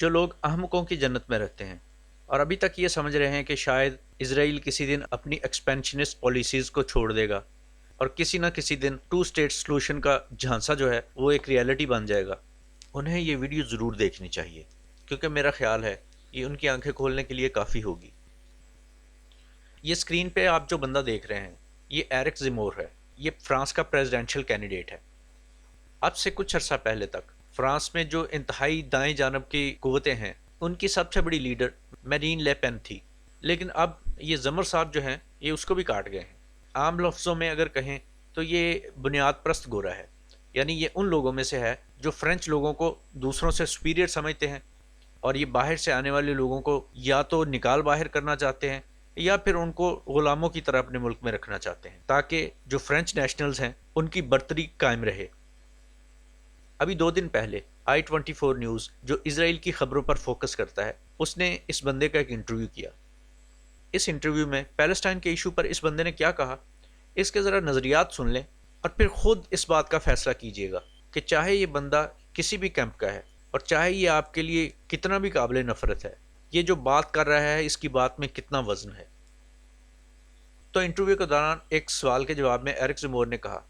जो लोग अहमकों की जन्नत में रहते हैं और अभी तक ये समझ रहे हैं कि शायद इसराइल किसी दिन अपनी एक्सपेंशनिस्ट पॉलिसीज़ को छोड़ देगा और किसी ना किसी दिन टू स्टेट सॉल्यूशन का झांसा जो है वो एक रियलिटी बन जाएगा, उन्हें ये वीडियो ज़रूर देखनी चाहिए, क्योंकि मेरा ख्याल है ये उनकी आंखें खोलने के लिए काफ़ी होगी। ये स्क्रीन पे आप जो बंदा देख रहे हैं ये एरिक ज़िमोर है। ये फ्रांस का प्रेसिडेंशियल कैंडिडेट है। अब से कुछ अर्सा पहले तक फ्रांस में जो इंतहाई दाएं जानब की कुव्वतें हैं उनकी सबसे बड़ी लीडर मैरीन ले पेन थी, लेकिन अब ये ज़मर साहब जो हैं ये उसको भी काट गए हैं। आम लफ्ज़ों में अगर कहें तो ये बुनियाद परस्त गोरा है, यानी ये उन लोगों में से है जो फ्रेंच लोगों को दूसरों से सुपीरियर समझते हैं और ये बाहर से आने वाले लोगों को या तो निकाल बाहर करना चाहते हैं या फिर उनको गुलामों की तरह अपने मुल्क में रखना चाहते हैं ताकि जो फ्रेंच नेशनल्स हैं उनकी बर्तरी कायम रहे। अभी 2 दिन पहले I24 न्यूज़ जो इसराइल की खबरों पर फोकस करता है उसने इस बंदे का एक इंटरव्यू किया। इस इंटरव्यू में पैलेस्टाइन के इशू पर इस बंदे ने क्या कहा, इसके ज़रा नज़रियात सुन लें और फिर ख़ुद इस बात का फ़ैसला कीजिएगा कि चाहे ये बंदा किसी भी कैंप का है और चाहे ये आपके लिए कितना भी काबिल नफ़रत है, ये जो बात कर रहा है इसकी बात में कितना वज़न है। तो इंटरव्यू के दौरान एक सवाल के जवाब में एरिक ज़िमोर ने कहा,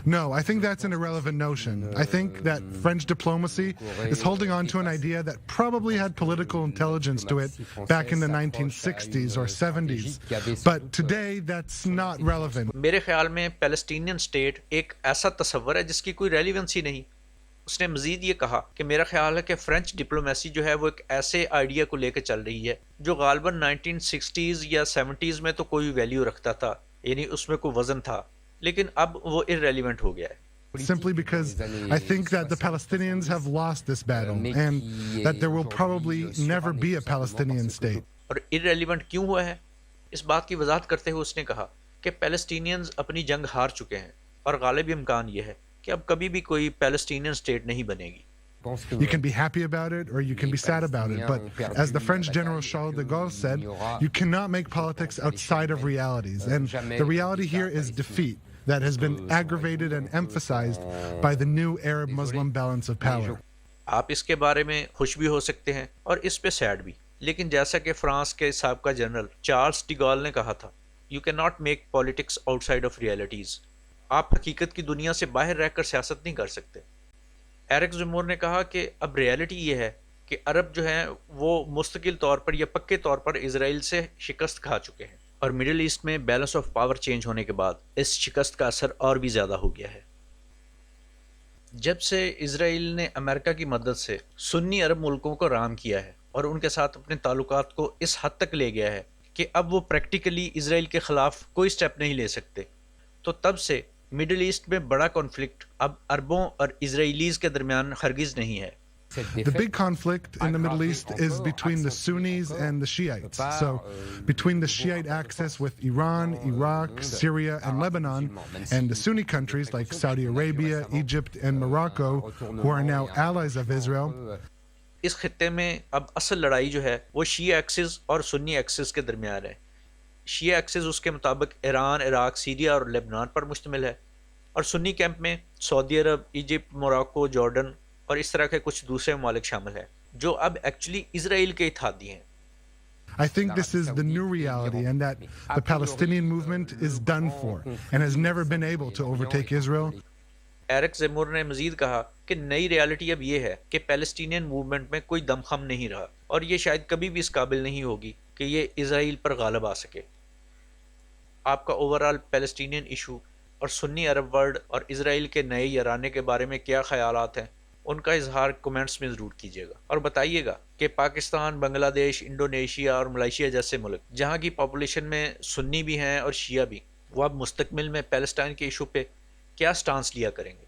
No, I think that's an irrelevant notion. I think that French diplomacy is holding on to an idea that probably had political intelligence to it back in the 1960s or 70s. But today, that's not relevant. मेरे ख्याल में Palestinian state एक ऐसा तस्वर है जिसकी कोई relevancy नहीं। उसने मजीद ये कहा कि मेरा ख्याल है कि फ्रेंच डिप्लोमेसी जो है वो एक ऐसे आइडिया को लेकर चल रही है जो गालबन 1960s या 70s में तो कोई वैल्यू रखता था, यानी उसमें कोई वजन था, लेकिन अब वो इररेलेवेंट हो गया है। Simply because I think that the Palestinians have lost this battle and that there will probably never be a Palestinian state. और इररेलेवेंट क्यों हुआ है, इस बात की वजाहत करते हुए उसने कहा कि पैलेस्टीनियंस अपनी जंग हार चुके हैं और गालिब इम्कान ये है कि अब कभी भी कोई पैलेस्टीनियन स्टेट नहीं बनेगी। You can be happy about it or you can be sad about it, but as the French General Charles de Gaulle said, you cannot make politics outside of realities, and the reality here is defeat that has been aggravated and emphasized by the new Arab-Muslim balance of power. आप इसके बारे में खुश भी हो सकते हैं और इस पे सैड भी, लेकिन जैसा कि फ्रांस के साबका जनरल चार्ल्स डी गॉल ने कहा था, you can not make politics outside of realities. आप हकीकत की दुनिया से बाहर रहकर सियासत नहीं कर सकते। एरिक ज़िमोर ने कहा कि अब रियलिटी ये है कि अरब जो हैं वो मुस्तकिल तौर पर या पक्के तौर पर इजराइल से शिकस्त खा चुके हैं और मिडिल ईस्ट में बैलेंस ऑफ पावर चेंज होने के बाद इस शिकस्त का असर और भी ज़्यादा हो गया है। जब से इजराइल ने अमेरिका की मदद से सुन्नी अरब मुल्कों को राम किया है और उनके साथ अपने ताल्लुकात को इस हद तक ले गया है कि अब वो प्रैक्टिकली इजराइल के ख़िलाफ़ कोई स्टेप नहीं ले सकते, तो तब से मिडिल ईस्ट में बड़ा कॉन्फ्लिक्ट अब अरबों और इजराइलीज़ के दरमियान हरगिज़ नहीं है। The big conflict in the Middle East is between the Sunnis and the Shiites. So, between the Shiite axis with Iran, Iraq, Syria, and Lebanon, and the Sunni countries like Saudi Arabia, Egypt, and Morocco, who are now allies of Israel. इस खित्ते में अब असल लड़ाई जो है वो शिया axis और सुन्नी एक्सिस के दरमियान है। शिया एक्सिस उसके मुताबिक ईरान, इराक, सीरिया और लेबनान पर मुश्तमिल है और सुन्नी कैंप में सऊदी अरब, इजिप्ट, मोरक्को, जॉर्डन और इस तरह के कुछ दूसरे ममालिक शामिल हैं जो अब एक्चुअली इजराइल के इत्तेहादी हैं। I think this is the new reality and that the Palestinian movement is done for and has never been able to overtake Israel. Eric Zemmour ने मजीद कहा कि नई रियलिटी अब ये है कि पैलेस्टीनियन मूवमेंट में कोई दमखम नहीं रहा और ये शायद कभी भी इस काबिल नहीं होगी कि ये इजराइल पर गालिब आ सके। आपका ओवरऑल पैलेस्टीनियन इशू और सुन्नी अरब वर्ल्ड और इजराइल के नए याराने के बारे में क्या ख्यालात हैं, उनका इजहार कमेंट्स में ज़रूर कीजिएगा और बताइएगा कि पाकिस्तान, बांग्लादेश, इंडोनेशिया और मलेशिया जैसे मुल्क जहाँ की पॉपुलेशन में सुन्नी भी हैं और शिया भी, वो अब मुस्तकबिल में पैलेस्टाइन के इशू पे क्या स्टांस लिया करेंगे।